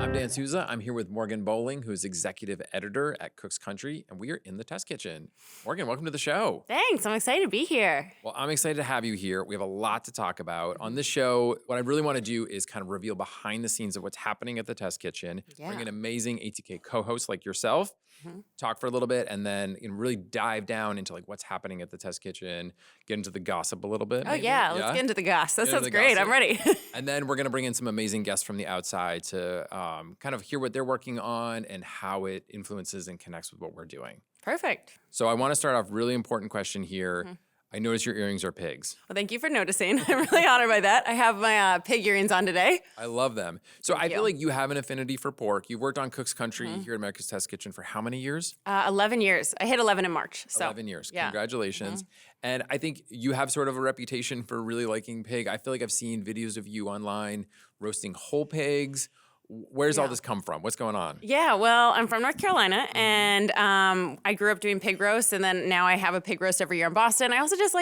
I'm Dan Souza. I'm here with Morgan Bolling, who's executive editor at Cook's Country, and we are in the test kitchen. Morgan, welcome to the show. Thanks. I'm excited to be here. Well, I'm excited to have you here. We have a lot to talk about. On this show, what I really want to do is kind of reveal behind the scenes of what's happening at the test kitchen, bring an amazing ATK co-host like yourself, talk for a little bit, and then really dive down into like what's happening at the test kitchen, get into the gossip a little bit. Let's get into the goss. That sounds great. I'm ready. And then we're going to bring in some amazing guests from the outside to kind of hear what they're working on and how it influences and connects with what we're doing. Perfect. So I want to start off really important question here. I notice your earrings are pigs. Well, thank you for noticing. I'm really honored by that. I have my pig earrings on today. I love them. So I feel like you have an affinity for pork. You've worked on Cook's Country here at America's Test Kitchen for how many years? 11 years. I hit 11 in March. So 11 years. Yeah. Congratulations. And I think you have sort of a reputation for really liking pig. I feel like I've seen videos of you online roasting whole pigs. Where's all this come from? What's going on? Yeah, well, I'm from North Carolina, and I grew up doing pig roast, and then now I have a pig roast every year in Boston. I also just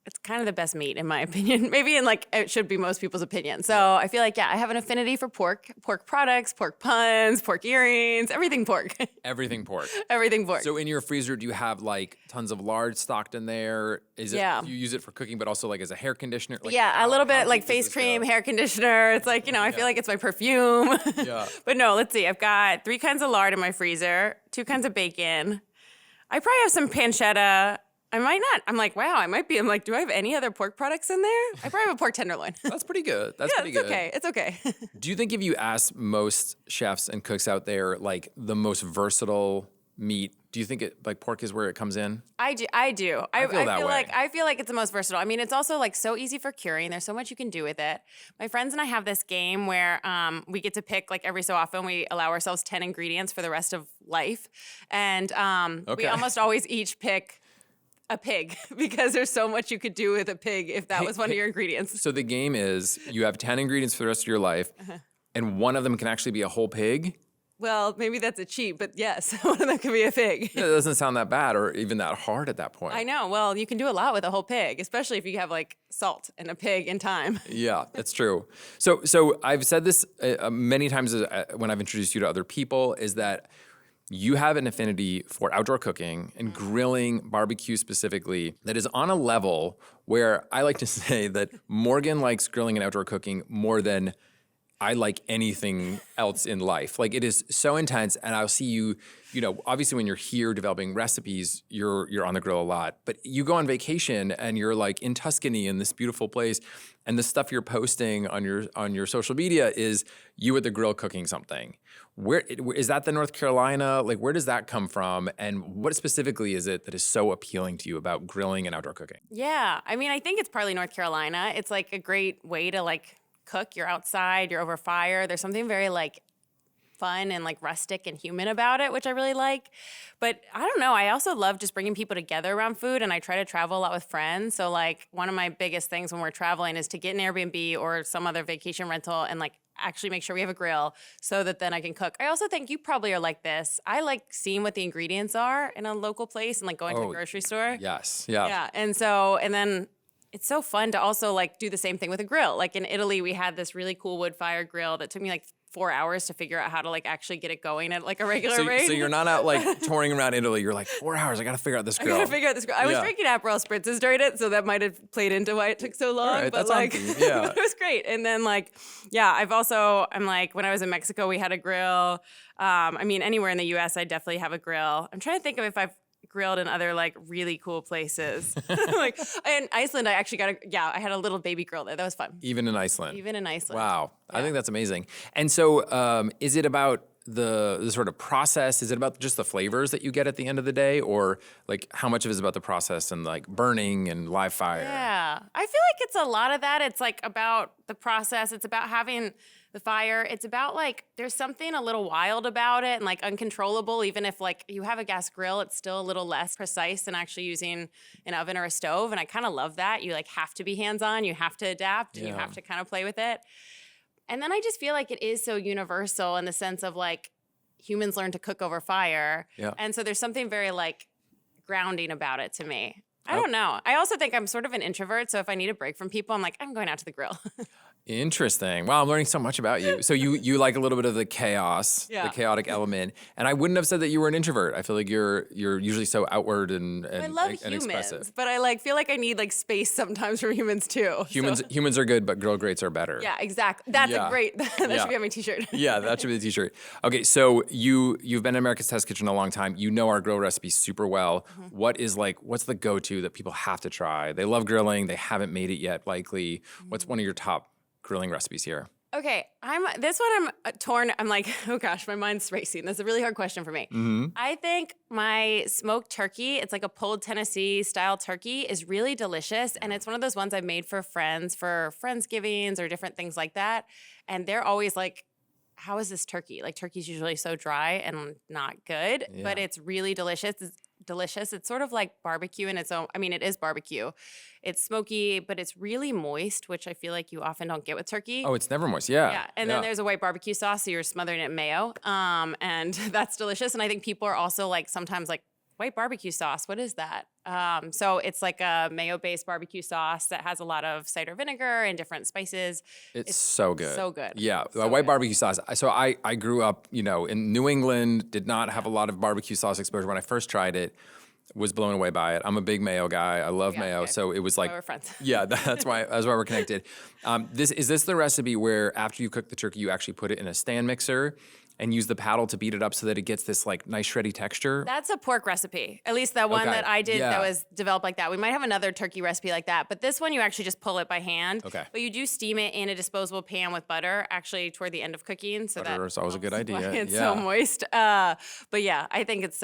it's kind of the best meat in my opinion. Maybe it should be most people's opinion. So I feel like, I have an affinity for pork products, pork puns, pork earrings, everything pork. Everything pork. Everything pork. So in your freezer, do you have like tons of lard stocked in there? Is it you use it for cooking, but also like as a hair conditioner? Like, a little bit like face cream, hair conditioner. It's like, I feel like it's my perfume. But no, let's see. I've got 3 kinds of lard in my freezer, 2 kinds of bacon. I probably have some pancetta. I might not. I'm like, wow, I might be. I'm like, do I have any other pork products in there? I probably have a pork tenderloin. That's pretty good. That's pretty good. It's okay. Do you think if you ask most chefs and cooks out there, like the most versatile meat, do you think pork is where it comes in? I do. I feel like it's the most versatile. I mean, it's also like so easy for curing. There's so much you can do with it. My friends and I have this game where we get to pick like every so often. We allow ourselves 10 ingredients for the rest of life, and we almost always each pick a pig because there's so much you could do with a pig if that was one of your ingredients. So the game is you have 10 ingredients for the rest of your life, and one of them can actually be a whole pig? Well, maybe that's a cheat, but yes, one of them can be a pig. Yeah, it doesn't sound that bad or even that hard at that point. I know. Well, you can do a lot with a whole pig, especially if you have like salt and a pig and thyme. Yeah, that's true. So I've said this many times when I've introduced you to other people, is that you have an affinity for outdoor cooking and grilling, barbecue specifically, that is on a level where I like to say that Morgan likes grilling and outdoor cooking more than I like anything else in life. Like, it is so intense, and I'll see you, obviously when you're here developing recipes, you're on the grill a lot, but you go on vacation and you're like in Tuscany in this beautiful place, and the stuff you're posting on your social media is you at the grill cooking something. Where is that? The North Carolina? Like, where does that come from? And what specifically is it that is so appealing to you about grilling and outdoor cooking? Yeah, I mean, I think it's partly North Carolina. It's like a great way to cook. You're outside, you're over fire. There's something very fun and rustic and human about it, which I really like. But I don't know, I also love just bringing people together around food, and I try to travel a lot with friends. So one of my biggest things when we're traveling is to get an Airbnb or some other vacation rental and actually make sure we have a grill so that then I can cook. I also think you probably are like this. I like seeing what the ingredients are in a local place and going to the grocery store. Yes. Yeah. Yeah. And then it's so fun to also do the same thing with a grill. Like in Italy, we had this really cool wood fire grill that took me 4 hours to figure out how to actually get it going at a regular rate. So you're not out touring around Italy. You're 4 hours. I got to figure out this grill. I was drinking Aperol spritzes during it, so that might have played into why it took so long. Right, but it was great. And then I've also, when I was in Mexico, we had a grill. Anywhere in the U.S., I definitely have a grill. I'm trying to think of if I've grilled in other really cool places. In Iceland, I actually I had a little baby grill there. That was fun. Even in Iceland. Wow. Yeah. I think that's amazing. And so is it about the sort of process? Is it about just the flavors that you get at the end of the day, or how much of it is about the process and burning and live fire? Yeah. I feel like it's a lot of that. It's about the process. It's about having the fire. It's about there's something a little wild about it and uncontrollable. Even if you have a gas grill, it's still a little less precise than actually using an oven or a stove. And I kind of love that. You have to be hands-on, you have to adapt, and you have to kind of play with it. And then I just feel like it is so universal in the sense of humans learn to cook over fire. Yeah. And so there's something very grounding about it to me. I don't know. I also think I'm sort of an introvert, so if I need a break from people, I'm I'm going out to the grill. Interesting. Wow, I'm learning so much about you. So you like a little bit of the chaos, Yeah. the chaotic element. And I wouldn't have said that you were an introvert. I feel like you're usually so outward and I love and humans, expressive. but I like feel like I need like space sometimes from humans too. Humans are good, but girl greats are better. Yeah, exactly. That's Yeah. a great. That Yeah. should be on my T-shirt. Yeah, that should be the T-shirt. Okay, so you've been in America's Test Kitchen a long time. You know our grill recipes super well. What's the go-to that people have to try? They love grilling. They haven't made it yet, likely. What's one of your top grilling recipes here? Okay, I'm torn. I'm like, oh gosh, my mind's racing. That's a really hard question for me. I think my smoked turkey, it's like a pulled Tennessee style turkey, is really delicious. And it's one of those ones I've made for Friendsgivings or different things like that. And they're always like, how is this turkey? Like turkey's usually so dry and not good, but it's really delicious. It's delicious. It's sort of like barbecue in its own. I mean, it is barbecue. It's smoky, but it's really moist, which I feel like you often don't get with turkey. Oh, it's never moist. Yeah. Yeah, and then there's a white barbecue sauce, so you're smothering it in mayo, and that's delicious. And I think people are also like sometimes like, white barbecue sauce, what is that? So it's like a mayo-based barbecue sauce that has a lot of cider vinegar and different spices. It's so good. So good. Yeah, So white good. barbecue sauce. So I grew up, in New England, did not have a lot of barbecue sauce exposure. When I first tried it, was blown away by it. I'm a big mayo guy. I love mayo. okay. So it was like, We're friends. yeah, that's why we're connected. Is this the recipe where after you cook the turkey, you actually put it in a stand mixer and use the paddle to beat it up so that it gets this like nice shreddy texture? That's a pork recipe. At least that one Okay. that I did Yeah. that was developed like that. We might have another turkey recipe like that, but this one you actually just pull it by hand. Okay. But you do steam it in a disposable pan with butter, actually toward the end of cooking. So Butter is always a good helps idea. why it's Yeah. so moist. But yeah, I think it's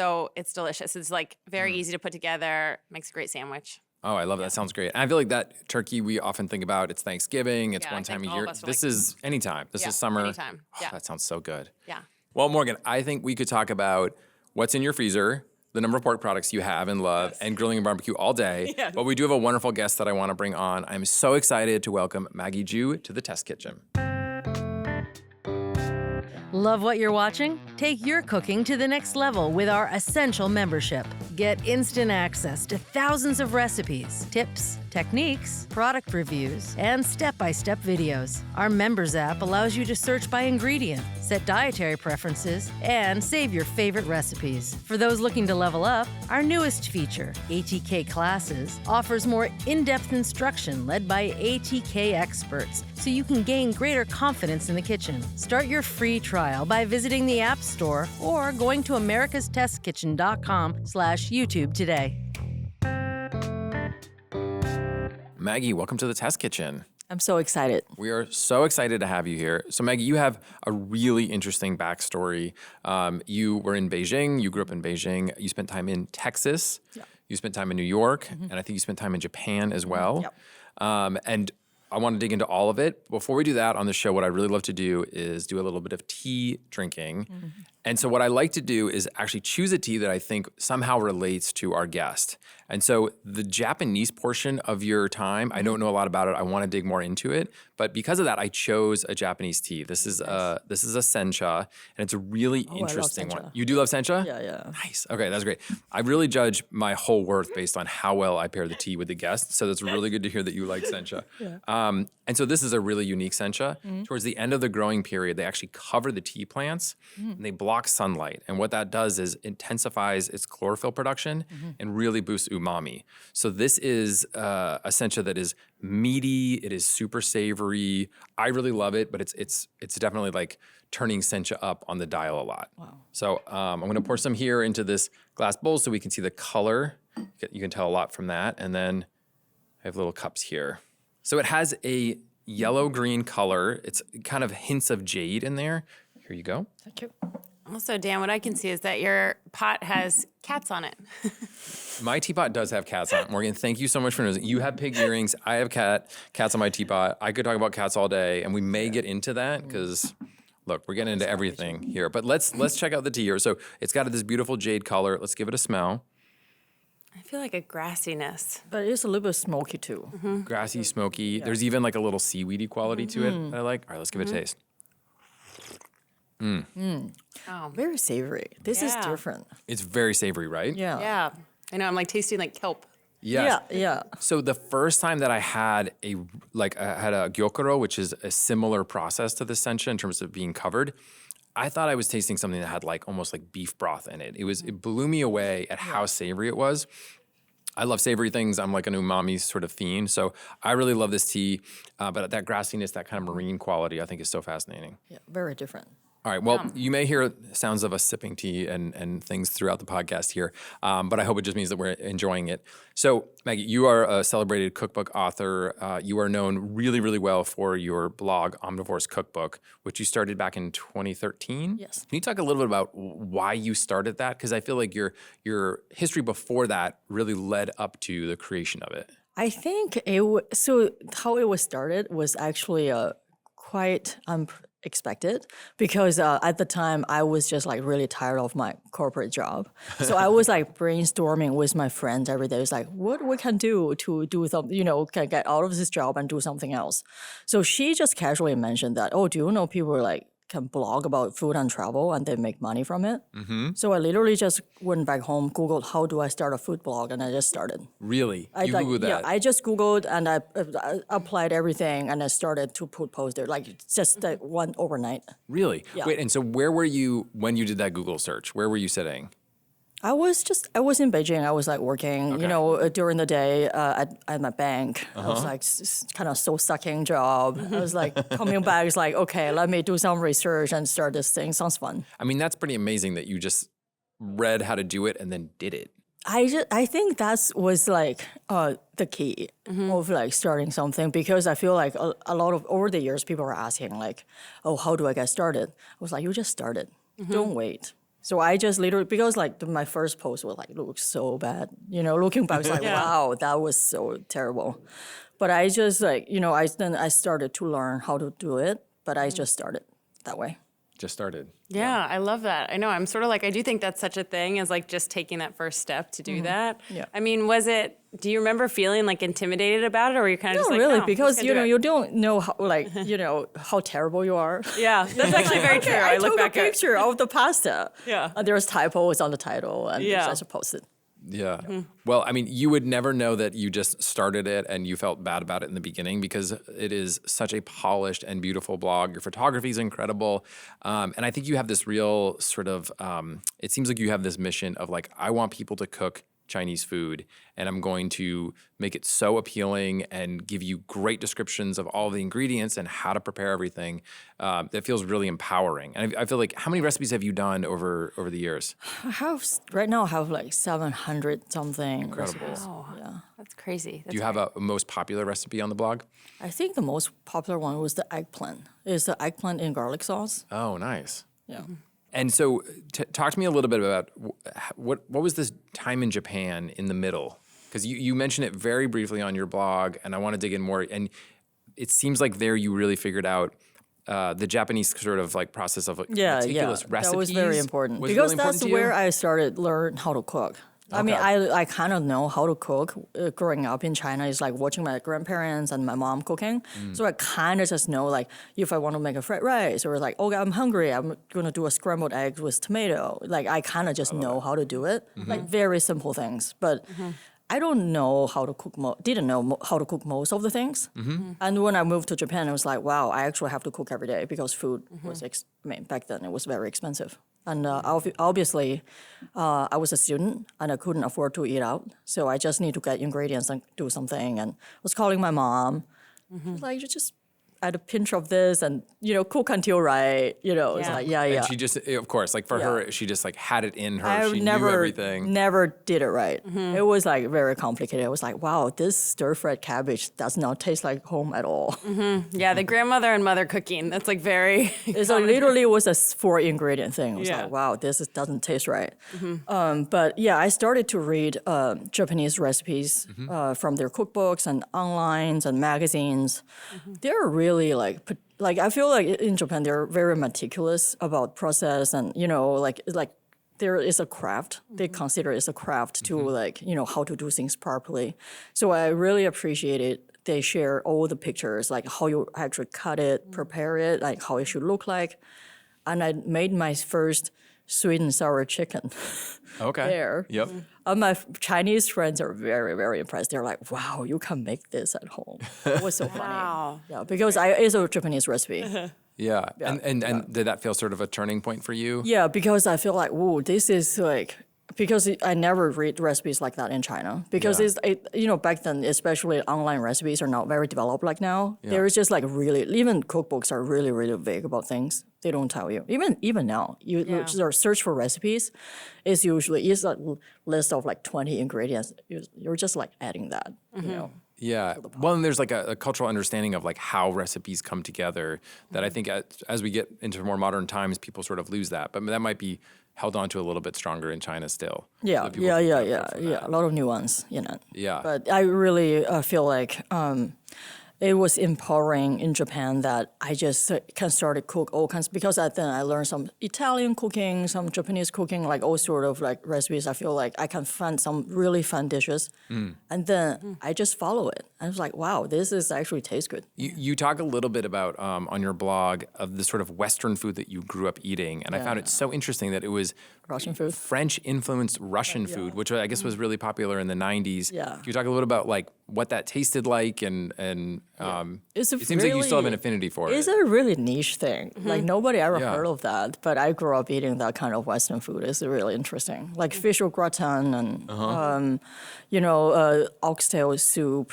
delicious. It's like very easy to put together. Makes a great sandwich. Oh, I love that. Sounds great. And I feel like that turkey we often think about, it's Thanksgiving, it's Yeah, one I time think a all of year. us are This like- is anytime. This Yeah, is summer. anytime. Oh, Yeah. that sounds so good. Yeah. Well, Morgan, I think we could talk about what's in your freezer, the number of pork products you have and love, and grilling and barbecue all day. Yes. But we do have a wonderful guest that I want to bring on. I'm so excited to welcome Maggie Zhu to the Test Kitchen. Love what you're watching? Take your cooking to the next level with our Essential membership. Get instant access to thousands of recipes, tips, techniques, product reviews, and step-by-step videos. Our members app allows you to search by ingredient, set dietary preferences, and save your favorite recipes. For those looking to level up, our newest feature, ATK Classes, offers more in-depth instruction led by ATK experts so you can gain greater confidence in the kitchen. Start your free trial by visiting the App Store or going to americastestkitchen.com/YouTube today. Maggie, welcome to the Test Kitchen. I'm so excited. We are so excited to have you here. So, Maggie, you have a really interesting backstory. You were in Beijing. You grew up in Beijing. You spent time in Texas. Yeah. You spent time in New York. And I think you spent time in Japan as well. Yep. And I want to dig into all of it. Before we do that on the show, what I really love to do is do a little bit of tea drinking. And so what I like to do is actually choose a tea that I think somehow relates to our guest. And so the Japanese portion of your time, I don't know a lot about it. I want to dig more into it. But because of that, I chose a Japanese tea. This is a sencha, and it's a really love interesting one. sencha. You do love sencha? Yeah, yeah. Nice. Okay, that's great. I really judge my whole worth based on how well I pair the tea with the guest. So that's really good to hear that you like sencha. And so this is a really unique sencha. Towards the end of the growing period, they actually cover the tea plants and they block sunlight. And what that does is intensifies its chlorophyll production and really boosts umami. So this is a sencha that is meaty. It is super savory. I really love it, but it's definitely like turning sencha up on the dial a lot. Wow. So I'm going to pour some here into this glass bowl so we can see the color. You can tell a lot from that. And then I have little cups here. So it has a yellow-green color. It's kind of hints of jade in there. Here you go. Thank you. Also, Dan, what I can see is that your pot has cats on it. My teapot does have cats on it, Morgan. Thank you so much for noticing. You have pig earrings. I have cats on my teapot. I could talk about cats all day, and we may get into that because, look, we're getting into everything here. But let's check out the tea here. So it's got this beautiful jade color. Let's give it a smell. I feel like a grassiness. But it's a little bit smoky too. Grassy, smoky. There's even like a little seaweedy quality to it that I like. All right, let's give it a taste. Oh, Very savory. This is Yeah. different. It's very savory, right? Yeah. yeah. I know. I'm like tasting like kelp. Yes. Yeah. So the first time that I had I had a gyokuro, which is a similar process to the sencha in terms of being covered, I thought I was tasting something that had like almost like beef broth in it. It blew me away at how savory it was. I love savory things. I'm like an umami sort of fiend. So I really love this tea. But that grassiness, that kind of marine quality, I think is so fascinating. Yeah, very different. All right. Well, you may hear sounds of us sipping tea and things throughout the podcast here, but I hope it just means that we're enjoying it. So, Maggie, you are a celebrated cookbook author. You are known really, really well for your blog, Omnivore's Cookbook, which you started back in 2013. Yes. Can you talk a little bit about why you started that? Because I feel like your history before that really led up to the creation of it. I think so how it was started was actually quite unexpected because at the time I was just like really tired of my corporate job. So I was like brainstorming with my friends every day. It's like, what we can do to do something, can get out of this job and do something else. So she just casually mentioned that, oh, do you know people like can blog about food and travel and they make money from it? Mm-hmm. So I literally just went back home, Googled how do I start a food blog, and I just started. Really? You Googled that? Yeah, I just Googled and I applied everything and I started to post there, like just one overnight. Really? Yeah. Wait, and so where were you when you did that Google search? Where were you sitting? I was in Beijing. I was like working, during the day at my bank. I was like kind of soul-sucking job. I was like coming back, it's like, okay, let me do some research and start this thing. Sounds fun. I mean, that's pretty amazing that you just read how to do it and then did it. I think that was like the key of like starting something, because I feel like a lot of over the years people are asking like, oh, how do I get started? I was like, you just started. Don't wait. So I just literally, because like my first post was like, looked so bad, looking back, it's like, wow, that was so terrible. But I just like, I started to learn how to do it, but I just started that way. Just started. Yeah, I love that. I know. I'm sort of like, I do think that's such a thing as like just taking that first step to do that. Yeah. I mean, do you remember feeling like intimidated about it, or were you kind of just like, really, no, because, you you don't know how, like, how terrible you are. Yeah, that's actually very true. I look took back a picture of the pasta. Yeah. And there was typos on the title, and I just posted. Yeah. Well, I mean, you would never know that you just started it and you felt bad about it in the beginning, because it is such a polished and beautiful blog. Your photography is incredible. And I think you have this real sort of, it seems like you have this mission of like, I want people to cook Chinese food, and I'm going to make it so appealing and give you great descriptions of all the ingredients and how to prepare everything. That feels really empowering. And I feel like, how many recipes have you done over the years? Right now I have like 700 something. Incredible. recipes. Oh, Yeah. that's crazy. Do you have a most popular recipe on the blog? I think the most popular one was the eggplant. It's the eggplant in garlic sauce. Oh, nice. Yeah. And so, talk to me a little bit about what was this time in Japan in the middle? Because you mentioned it very briefly on your blog, and I want to dig in more. And it seems like there you really figured out the Japanese sort of like process of meticulous recipes. That was very important, Was because really important that's to you? where I started learn how to cook. I mean, I kind of know how to cook. Growing up in China is like watching my grandparents and my mom cooking. So I kind of just know, like, if I want to make a fried rice, or like, okay, I'm hungry, I'm going to do a scrambled egg with tomato. Like, I kind of just know how to do it. Like, very simple things. But I don't know how to cook, didn't know how to cook most of the things. And when I moved to Japan, I was like, wow, I actually have to cook every day, because food was, back then it was very expensive. And obviously, I was a student and I couldn't afford to eat out. So I just need to get ingredients and do something. And I was calling my mom, like, you just add a pinch of this and, cook until right. It's like, And she just, of course, like for her, she just like had it in her. She knew everything. Never did it right. It was like very complicated. I was like, wow, this stir-fried cabbage does not taste like home at all. Yeah, the grandmother and mother cooking, that's like very... It's like literally was a 4-ingredient thing. I was like, wow, this doesn't taste right. But yeah, I started to read Japanese recipes from their cookbooks and online and magazines. They're really like I feel like in Japan they're very meticulous about process, and like there is a craft. They consider it as a craft to like how to do things properly. So I really appreciate it. They share all the pictures, like how you actually cut it, prepare it, like how it should look like. And I made my first sweet and sour chicken. Okay. There. Yep. My Chinese friends are very, very impressed. They're like, wow, you can make this at home. It was so funny. Wow. Yeah, because it's a Japanese recipe. Yeah. And did that feel sort of a turning point for you? Yeah, because I feel like, whoa, this is like, because I never read recipes like that in China. Because back then, especially online recipes are not very developed like now. Yeah. There is just like really, even cookbooks are really, really vague about things. They don't tell you. Even now, you search for recipes, it's a list of like 20 ingredients. You're just like adding that, you know. Yeah. Well, and there's like a cultural understanding of like how recipes come together that I think as we get into more modern times, people sort of lose that. But that might be held on to a little bit stronger in China still. Yeah, So people can benefit from yeah. that. A lot of nuance in it. Yeah. But I really feel like it was empowering in Japan that I just can start to cook all kinds, because then I learned some Italian cooking, some Japanese cooking, like all sort of like recipes. I feel like I can find some really fun dishes, and then I just follow it. I was like, wow, this is actually tastes good. You talk a little bit about on your blog of the sort of Western food that you grew up eating, and I found it so interesting that it was Russian food. French-influenced Russian food, which I guess was really popular in the 90s. Yeah. Can you talk a little about like what that tasted like and It's it seems like you still have an affinity for It's it. a really niche thing. Like nobody ever Yeah. heard of that. But I grew up eating that kind of Western food. It's really interesting. Like fish au gratin and oxtail soup.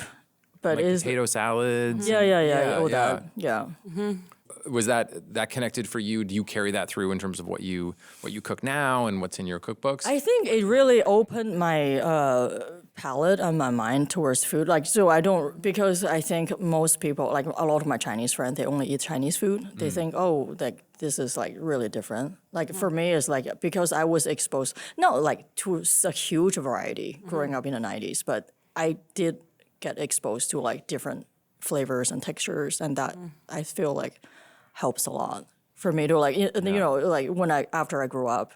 But Like it's potato salads. yeah, all that. Yeah. Was that connected for you? Do you carry that through in terms of what you cook now and what's in your cookbooks? I think it really opened my palate and my mind towards food. Like, so I don't, because I think most people, like a lot of my Chinese friends, they only eat Chinese food. They think, oh, like this is like really different. Like for me, it's like, because I was exposed, not like to a huge variety growing up in the 90s, but I did get exposed to like different flavors and textures, and that I feel like helps a lot for me to like, like after I grew up,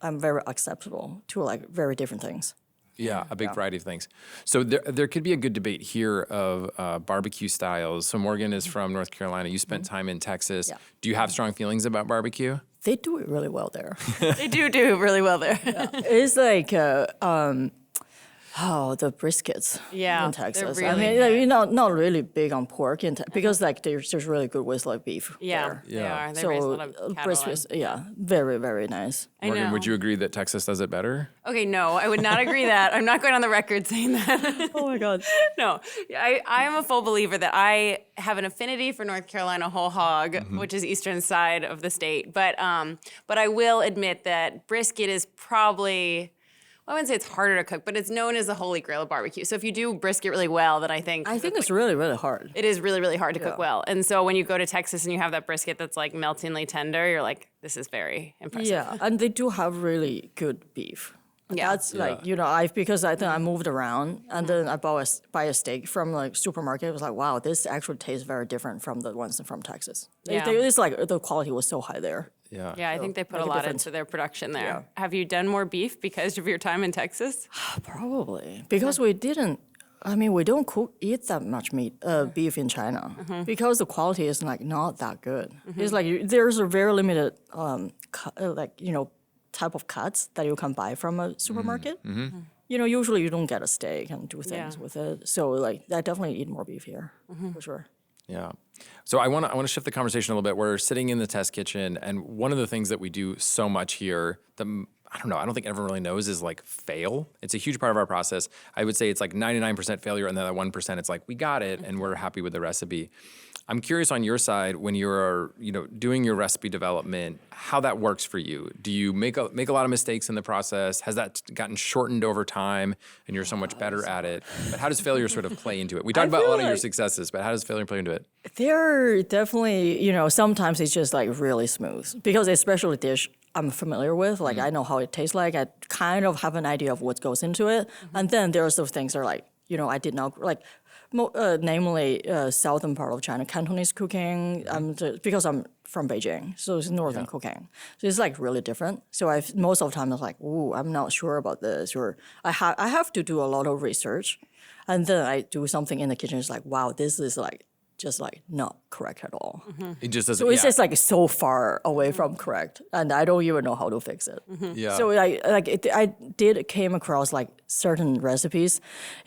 I'm very acceptable to like very different things. Yeah, a big variety of things. So there could be a good debate here of barbecue styles. So Morgan is from North Carolina. You spent time in Texas. Yeah. Do you have strong feelings about barbecue? They do it really well there. They do really well there. It's like the briskets Yeah, in they're Texas. really I mean, like, you're not really big on pork because like there's really good with like beef. Yeah, there. they Yeah. are. They raise a lot of cattle. briskets, very, very nice. I Morgan, know. would you agree that Texas does it better? Okay, no, I would not agree that. I'm not going on the record saying that. Oh my God. No, I am a full believer that I have an affinity for North Carolina whole hog, which is eastern side of the state. But I will admit that brisket is probably, well, I wouldn't say it's harder to cook, but it's known as the holy grail of barbecue. So if you do brisket really well, then I think it's really, really hard. it is really, really hard to cook well. And so when you go to Texas and you have that brisket that's like meltingly tender, you're like, this is very impressive. Yeah, and they do have really good beef. Yeah. That's like, because I think I moved around and then I buy a steak from like supermarket. It was like, wow, this actually tastes very different from the ones from Texas. Yeah. It's like the quality was so high there. Yeah. Yeah, I think they put make a a lot difference. into their production there. Yeah. Have you done more beef because of your time in Texas? Probably because we don't eat that much beef in China because the quality is like not that good. It's like there's a very limited type of cuts that you can buy from a supermarket. Usually you don't get a steak and do things with it. So like I definitely eat more beef here for sure. Yeah. So I want to shift the conversation a little bit. We're sitting in the test kitchen, and one of the things that we do so much here, I don't think everyone really knows, is like fail. It's a huge part of our process. I would say it's like 99% failure, and then that 1%, it's like we got it, and we're happy with the recipe. I'm curious on your side, when you're doing your recipe development, how that works for you. Do you make a lot of mistakes in the process? Has that gotten shortened over time, and you're so much better at it? But how does failure sort of play into it? We talked about a lot of your successes, but how does failure play into it? They're definitely, sometimes it's just like really smooth because especially dish I'm familiar with, like I know how it tastes like. I kind of have an idea of what goes into it. And then there's those things that are like, I did not like, namely southern part of China, Cantonese cooking, because I'm from Beijing, so it's northern cooking. So it's like really different. So most of the time I was like, ooh, I'm not sure about this, or I have to do a lot of research. And then I do something in the kitchen, it's like, wow, this is like, just like not correct at all. It just doesn't. So it's just like so far away from correct, and I don't even know how to fix it. Yeah. So I did came across like certain recipes.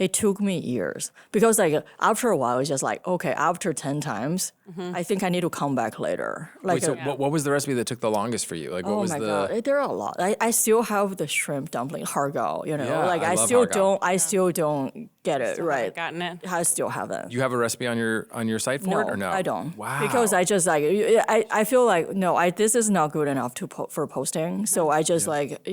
It took me years because like after a while, it's just like okay, after 10 times, I think I need to come back later. Like Wait, so what was the recipe that took the longest for you? Like, what oh was my the? god, there are a lot. I still have the shrimp dumpling, hargao. You know, Yeah, like I I love still hargao. don't. I still don't get it right. Gotten it. I still haven't. You have a recipe on your site for it or no? I don't. Wow. Because I just like I feel like no, this is not good enough for posting. So I just like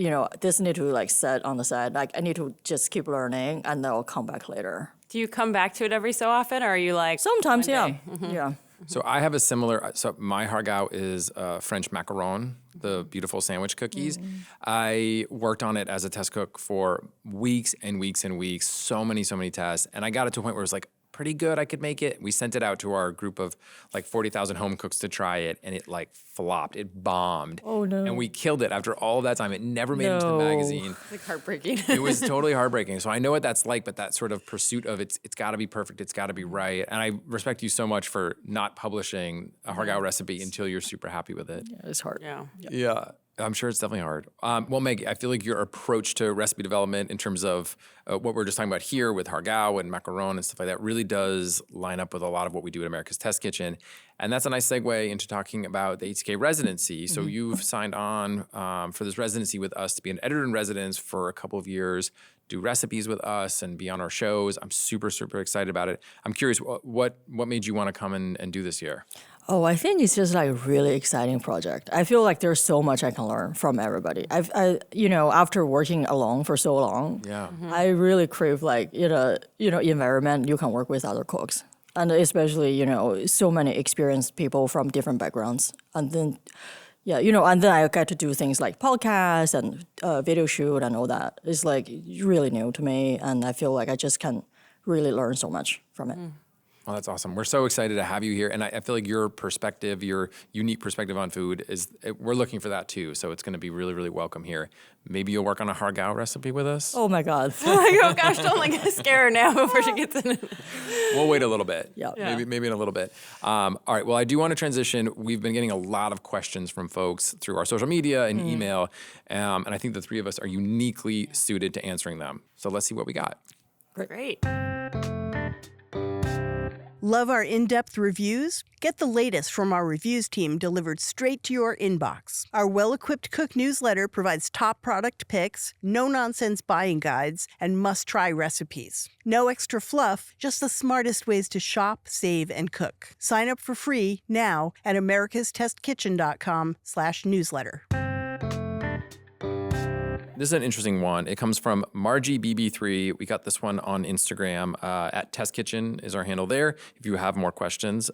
this need to like set on the side. Like I need to just keep learning, and then I'll come back later. Do you come back to it every so often, or are you like Sometimes, one yeah, day? yeah. So I have a similar. So my hargao is French macaron, the beautiful sandwich cookies. I worked on it as a test cook for weeks and weeks and weeks. So many tests, and I got it to a point where it was like pretty good. I could make it. We sent it out to our group of like 40,000 home cooks to try it, and it like flopped. It bombed. Oh no! And we killed it after all of that time. It never made it into the No. magazine. It's like heartbreaking. It was totally heartbreaking. So I know what that's like, but that sort of pursuit of it's got to be perfect, it's got to be right. And I respect you so much for not publishing a hargao recipe until you're super happy with it. It's hard. Yeah. Yeah. I'm sure it's definitely hard. Well, Maggie, I feel like your approach to recipe development in terms of what we're just talking about here with hargao and macaron and stuff like that really does line up with a lot of what we do at America's Test Kitchen. And that's a nice segue into talking about the ATK residency. So you've signed on for this residency with us to be an editor in residence for a couple of years, do recipes with us and be on our shows. I'm super excited about it. I'm curious, what made you want to come and do this year? Oh, I think it's just like a really exciting project. I feel like there's so much I can learn from everybody. After working alone for so long, Yeah. I really crave like environment you can work with other cooks, and especially so many experienced people from different backgrounds, and then. Yeah, and then I get to do things like podcasts and video shoot and all that. It's like really new to me, and I feel like I just can really learn so much from it. Well, that's awesome. We're so excited to have you here. And I feel like your perspective, your unique perspective on food we're looking for that too. So it's going to be really welcome here. Maybe you'll work on a hargao recipe with us. Oh my God. Oh gosh, don't like scare her now before she gets in it. We'll wait a little bit. Yeah. Maybe in a little bit. All right. Well, I do want to transition. We've been getting a lot of questions from folks through our social media and email. And I think the three of us are uniquely suited to answering them. So let's see what we got. Great. Love our in-depth reviews? Get the latest from our reviews team delivered straight to your inbox. Our well-equipped cook newsletter provides top product picks, no-nonsense buying guides, and must-try recipes. No extra fluff, just the smartest ways to shop, save, and cook. Sign up for free now at americastestkitchen.com/newsletter. This is an interesting one. It comes from Margie BB3. We got this one on Instagram at Test Kitchen is our handle there if you have more questions.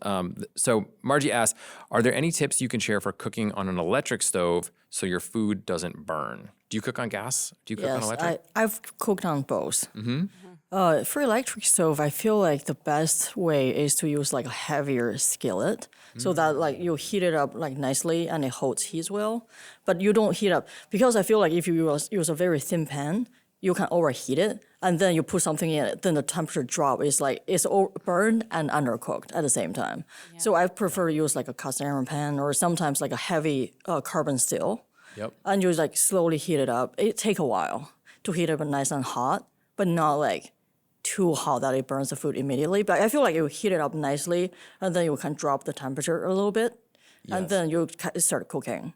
So Margie asks, are there any tips you can share for cooking on an electric stove so your food doesn't burn? Do you cook on gas? Do you cook on electric? I've cooked on both. For electric stove, I feel like the best way is to use like a heavier skillet so that like you heat it up like nicely and it holds heat well. But you don't heat up because I feel like if you use a very thin pan, you can overheat it and then you put something in it, then the temperature drop is like it's burned and undercooked at the same time. Yeah. So I prefer to use like a cast iron pan or sometimes like a heavy carbon steel. Yep. And you like slowly heat it up. It take a while to heat it up nice and hot, but not like too hot that it burns the food immediately. But I feel like you heat it up nicely, and then you can drop the temperature a little bit, and then you start cooking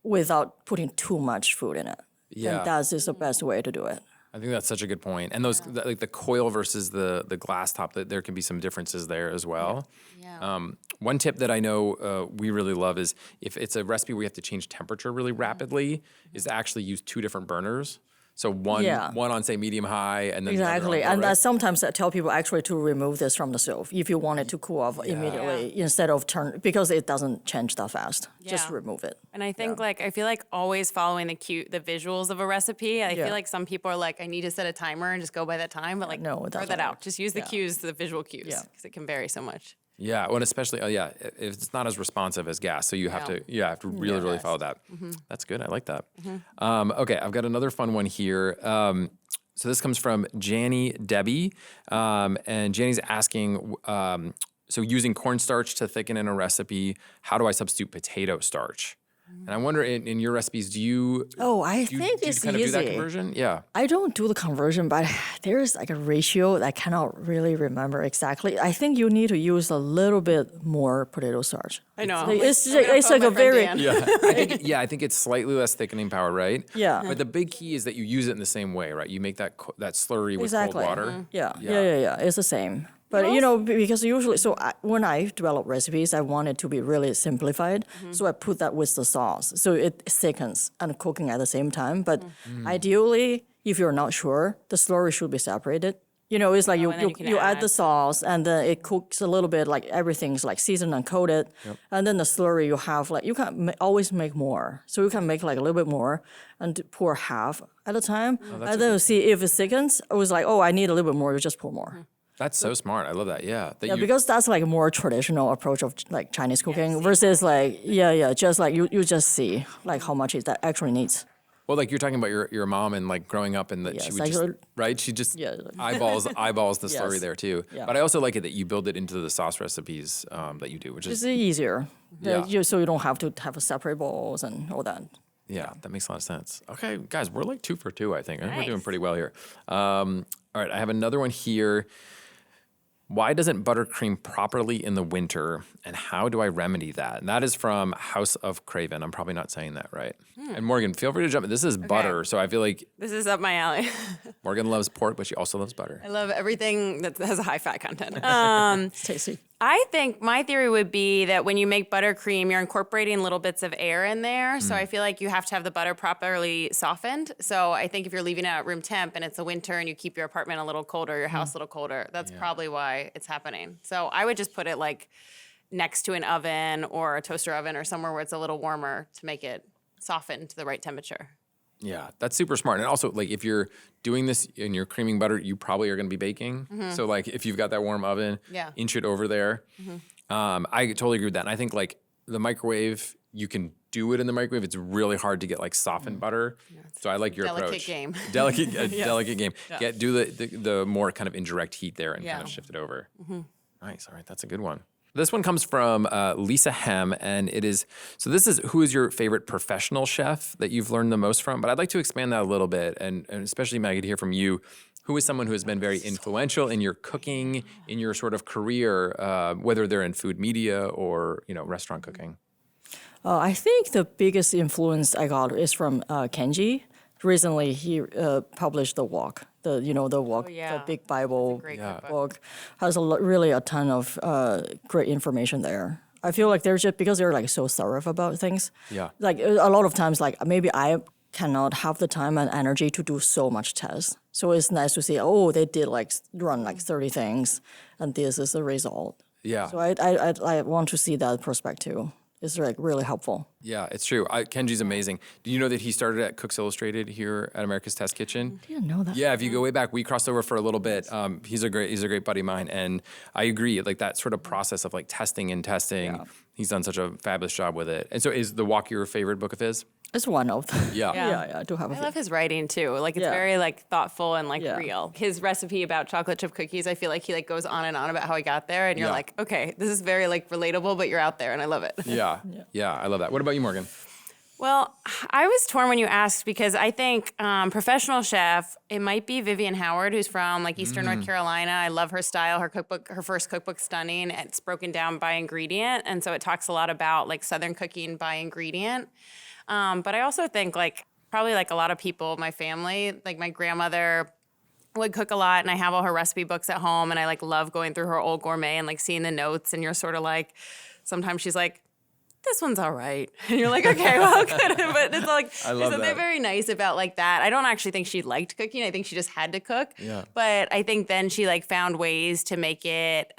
without putting too much food in it. Yeah. And that is the best way to do it. I think that's such a good point. And those like the coil versus the glass top, that there can be some differences there as well. Yeah. One tip that I know we really love is if it's a recipe where you have to change temperature really rapidly, is to actually use two different burners. So one on say medium high and then Exactly. the other on low, And right? sometimes I tell people actually to remove this from the stove if you want it to cool off immediately instead of because it doesn't change that fast. Just Yeah. remove it. And I think I feel like always following the visuals of a recipe. I Yeah. feel like some people are like, I need to set a timer and just go by that time, but like No, it throw doesn't that out. work. Just use the cues, the visual cues, Yeah. because it can vary so much. Yeah, well, and especially if it's not as responsive as gas, so you have to really follow that. That's good. I like that. Okay, I've got another fun one here. So this comes from Janny Debbie, and Janny's asking, so using cornstarch to thicken in a recipe, how do I substitute potato starch? And I wonder in your recipes, do you think do you it's kind of easy. do that conversion? Yeah. I don't do the conversion, but there's like a ratio that I cannot really remember exactly. I think you need to use a little bit more potato starch. I know. It's like a very I think it's slightly less thickening power, right? Yeah. But the big key is that you use it in the same way, right? You make that slurry with Exactly. cold water. Yeah. It's the same. But because usually, when I develop recipes, I want it to be really simplified. So I put that with the sauce, so it thickens and cooking at the same time. But ideally, if you're not sure, the slurry should be separated. It's like you add the sauce and then it cooks a little bit, like everything's like seasoned and coated. Yep. And then the slurry you have, like you can always make more. So you can make like a little bit more and pour half at a time. And then you see if it thickens, it was like, I need a little bit more, you just pour more. That's so smart. I love that. Yeah. Because that's like a more traditional approach of like Chinese cooking versus like, just like you just see like how much that actually needs. Well, like you're talking about your mom and like growing up and that she would just, right? She just eyeballs the slurry there too. Yeah. But I also like it that you build it into the sauce recipes that you do, which is easier. Yeah. So you don't have to have a separate bowls and all that. Yeah, that makes a lot of sense. Okay, guys, we're like 2 for 2, I think. I think we're doing pretty well here. All right, I have another one here. Why doesn't butter cream properly in the winter, and how do I remedy that? And that is from House of Craven. I'm probably not saying that right. And Morgan, feel free to jump in. This is butter, so I feel like this is up my alley. Morgan loves pork, but she also loves butter. I love everything that has a high fat content. It's tasty. I think my theory would be that when you make buttercream, you're incorporating little bits of air in there. So I feel like you have to have the butter properly softened. So I think if you're leaving it at room temp and it's a winter and you keep your apartment a little colder, your house a little colder, that's probably why it's happening. So I would just put it like next to an oven or a toaster oven or somewhere where it's a little warmer to make it soften to the right temperature. Yeah, that's super smart. And also, like, if you're doing this and you're creaming butter, you probably are going to be baking. So, like, if you've got that warm oven, inch it over there. I totally agree with that. And I think, like, the microwave, you can do it in the microwave. It's really hard to get, like, softened butter. So I like your approach. Delicate game. Yeah. Do the more kind of indirect heat there and kind of shift it over. Nice. All right, that's a good one. This one comes from Lisa Hem, and it is, so this is, who is your favorite professional chef that you've learned the most from? But I'd like to expand that a little bit, and especially, Maggie, to hear from you. Who is someone who has been very influential in your cooking, in your sort of career, whether they're in food media or, restaurant cooking? I think the biggest influence I got is from Kenji. Recently, he published The Walk. The big Bible book, has really a ton of great information there. I feel like they're just, because they're like so thorough about things. Yeah. Like a lot of times, like maybe I cannot have the time and energy to do so much tests. So it's nice to see, they did run 30 things, and this is the result. Yeah. So I want to see that perspective. It's like really helpful. Yeah, it's true. Kenji's amazing. Do you know that he started at Cooks Illustrated here at America's Test Kitchen? I didn't know that. Yeah, if you go way back, we crossed over for a little bit. He's a great buddy of mine, and I agree. Like that sort of process of like testing and testing. Yeah. He's done such a fabulous job with it. And so, is The Walk your favorite book of his? It's one of them. Yeah. I do have a few. I love his writing too. Like it's very like thoughtful and like real. His recipe about chocolate chip cookies, I feel like he like goes on and on about how he got there, and you're like, okay, this is very like relatable, but you're out there, and I love it. Yeah, I love that. What about you, Morgan? Well, I was torn when you asked, because I think professional chef, it might be Vivian Howard, who's from like Eastern North Carolina. I love her style. Her cookbook, her first cookbook, stunning. It's broken down by ingredient, and so it talks a lot about like Southern cooking by ingredient. But I also think like probably like a lot of people, my family, like my grandmother would cook a lot, and I have all her recipe books at home, and I like love going through her old gourmet and like seeing the notes, and you're sort of like, sometimes she's like, this one's all right. And you're like, okay, well, good. But it's like, there's something very nice about like that. I don't actually think she liked cooking. I think she just had to cook. Yeah. But I think then she like found ways to make it,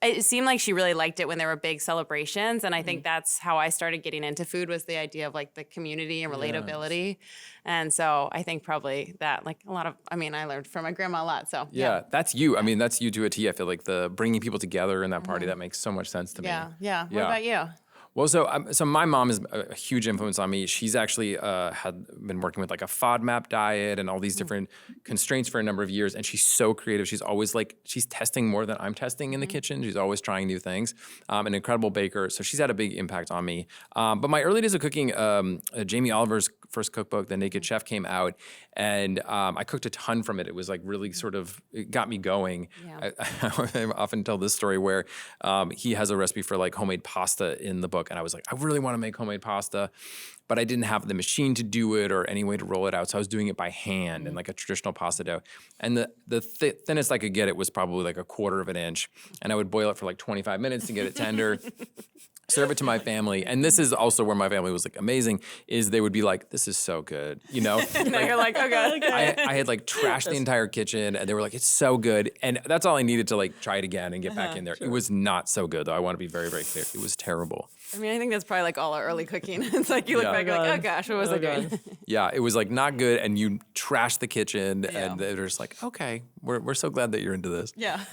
it seemed like she really liked it when there were big celebrations. And I think that's how I started getting into food, was the idea of like the community and relatability. And so I think probably that like a lot of, I learned from my grandma a lot. So yeah, that's you. I mean, that's you to a T. I feel like the bringing people together in that party, that makes so much sense to me. Yeah. What about you? Well, so my mom is a huge influence on me. She's actually had been working with like a FODMAP diet and all these different constraints for a number of years. And she's so creative. She's always she's testing more than I'm testing in the kitchen. She's always trying new things. An incredible baker. So she's had a big impact on me. But my early days of cooking, Jamie Oliver's first cookbook, The Naked Chef, came out. And I cooked a ton from it. It was like really it got me going. Yeah. I often tell this story where he has a recipe for like homemade pasta in the book. And I was like, I really want to make homemade pasta, but I didn't have the machine to do it or any way to roll it out. So I was doing it by hand in like a traditional pasta dough. And the thinnest I could get it was probably like 1/4 of an inch. And I would boil it for like 25 minutes to get it tender. Serve it to my family. And this is also where my family was like amazing, is they would be like, this is so good, you know? Now you're like, oh God. I had like trashed the entire kitchen and they were like, it's so good. And that's all I needed to like try it again and get back in there. Sure. It was not so good though. I want to be very, very clear. It was terrible. I mean, I think that's probably like all our early cooking. It's like you look back, you're like, oh gosh, what was I doing? Yeah, it was like not good. And you trashed the kitchen and they're just like, okay, we're so glad that you're into this. Yeah.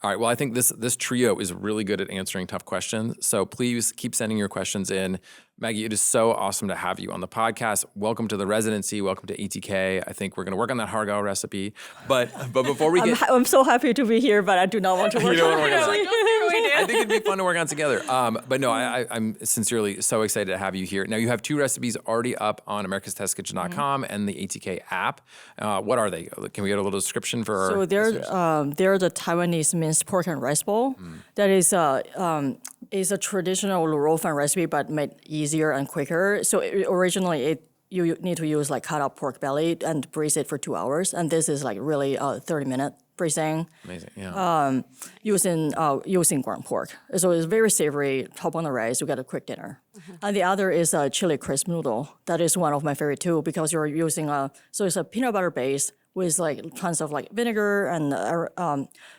All right. Well, I think this trio is really good at answering tough questions. So please keep sending your questions in. Maggie, it is so awesome to have you on the podcast. Welcome to the residency. Welcome to ATK. I think we're going to work on that hargau recipe. But before we get... I'm so happy to be here, but I do not want to work you don't on want to work on it. We I think it'd be fun to work on together. But no, I'm sincerely so excited to have you here. Now, you have 2 recipes already up on americastestkitchen.com and the ATK app. What are they? Can we get a little description for our they're the Taiwanese minced pork and rice bowl. That is a traditional Luofan recipe, but made easier and quicker. So originally you need to use like cut up pork belly and braise it for 2 hours. And this is like really 30-minute braising. Amazing, yeah. Using ground pork. So it's very savory, top on the rice, you get a quick dinner. And the other is a chili crisp noodle. That is one of my favorite too, because you're using so it's a peanut butter base with like tons of like vinegar and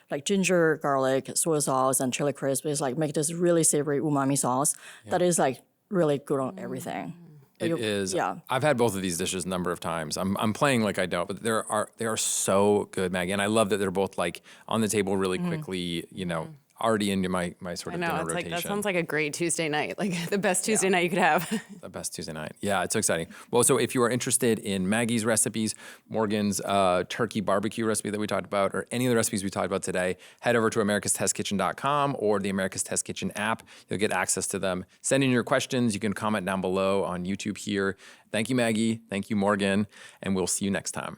like ginger, garlic, soy sauce, and chili crisp. It's like make this really savory umami sauce that is like really good on everything. It is. Yeah. I've had both of these dishes a number of times. I'm playing like I don't, but they are so good, Maggie. And I love that they're both like on the table really quickly, you know, already into my sort of dinner it's rotation. like that sounds like a great Tuesday night, like the best Tuesday night you could have. The best Tuesday night. Yeah, it's so exciting. Well, so if you are interested in Maggie's recipes, Morgan's turkey barbecue recipe that we talked about, or any of the recipes we talked about today, head over to americastestkitchen.com or the America's Test Kitchen app. You'll get access to them. Send in your questions. You can comment down below on YouTube here. Thank you, Maggie. Thank you, Morgan. And we'll see you next time.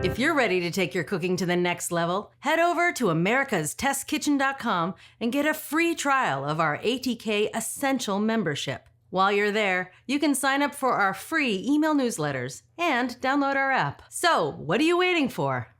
If you're ready to take your cooking to the next level, head over to americastestkitchen.com and get a free trial of our ATK Essential membership. While you're there, you can sign up for our free email newsletters and download our app. So, what are you waiting for?